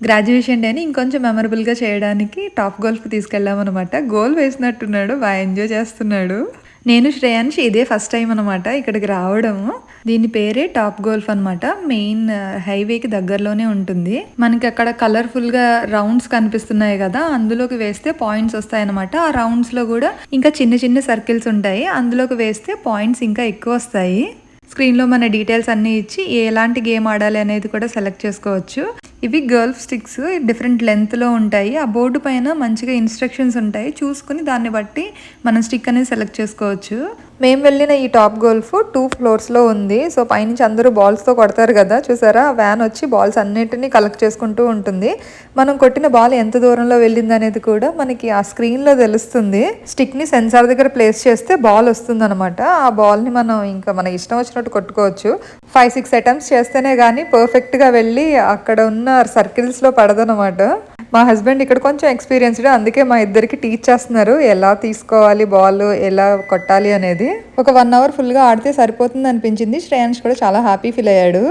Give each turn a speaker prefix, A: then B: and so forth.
A: Graduation డేని ఇంకొంచెం మెమరబుల్‌గా చేయడానికి టాప్ గోల్ఫ్‌కి తీసుకెళ్ళామనమాట. గోల్ వేసినట్టున్నాడు. ఎంజాయ్ చేస్తున్నాడు. నేను శ్రేయాన్ష్ ఇదే ఫస్ట్ టైమ్ అనమాట ఇక్కడికి రావడము. దీని పేరే టాప్ గోల్ఫ్ అనమాట. మెయిన్ హైవేకి దగ్గరలోనే ఉంటుంది. మనకి అక్కడ కలర్‌ఫుల్‌గా రౌండ్స్ కనిపిస్తున్నాయి గదా! అందులోకి వేస్తే పాయింట్స్ వస్తాయన్నమాట. ఆ రౌండ్స్‌లో గూడా ఇంకా చిన్న చిన్న సర్కిల్స్ ఉంటాయి. అందులోకి వేస్తే పాయింట్స్ ఇంకా ఎక్కువొస్తాయి. స్క్రీన్‌లో మన డీటెయిల్స్ అన్నీ ఇచ్చి ఎలాంటి గేమ్ ఆడాలి అనేది కూడా సెలెక్ట్ చేసుకోవచ్చు. ఇవి గోల్ఫ్ స్టిక్స్ డిఫరెంట్ లెంత్‌లో ఉంటాయి. ఆ బోర్డు పైన మంచిగా ఇన్‌స్ట్రక్షన్స్ ఉంటాయి. చూసుకొని దాన్ని బట్టి మనం స్టిక్ అనేది సెలెక్ట్ చేసుకోవచ్చు. మేము వెళ్ళిన ఈ టాప్ గోల్ఫ్ 2 ఫ్లోర్స్‌లో ఉంది. సో, పైనుంచి అందరూ బాల్స్‌తో కొడతారు గదా! చూసారా? వ్యాన్ వచ్చి బాల్స్ అన్నిటిని కలెక్ట్ చేసుకుంటూ ఉంటుంది. మనం కొట్టిన బాల్ ఎంత దూరంలో వెళ్ళిందనేది కూడా మనకి ఆ స్క్రీన్‌లో తెలుస్తుంది. స్టిక్‌ని సెన్సార్ దగ్గర ప్లేస్ చేస్తే బాల్ వస్తుందనమాట. ఆ బాల్‌ని మనం ఇంకా మన ఇష్టం వచ్చినట్టు కొట్టుకోవచ్చు. 5, 6 అటెంప్ట్స్ చేస్తేనే గానీ పర్ఫెక్ట్‌గా వెళ్ళి అక్కడ ఉన్న సర్కిల్స్‌లో పడదనమాట. మా హస్బెండ్ ఇక్కడ కొంచెం ఎక్స్‌పీరియన్స్‌డ్. అందుకే మా ఇద్దరికి టీచ్ చేస్తున్నారు. ఎలా తీసుకోవాలి బాలు, ఎలా కొట్టాలి అనేది. ఒక 1 అవర్ ఫుల్‌గా ఆడితే సరిపోతుందనిపించింది. శ్రేయాన్ష్ కూడా చాలా హ్యాపీ ఫీల్ అయ్యాడు.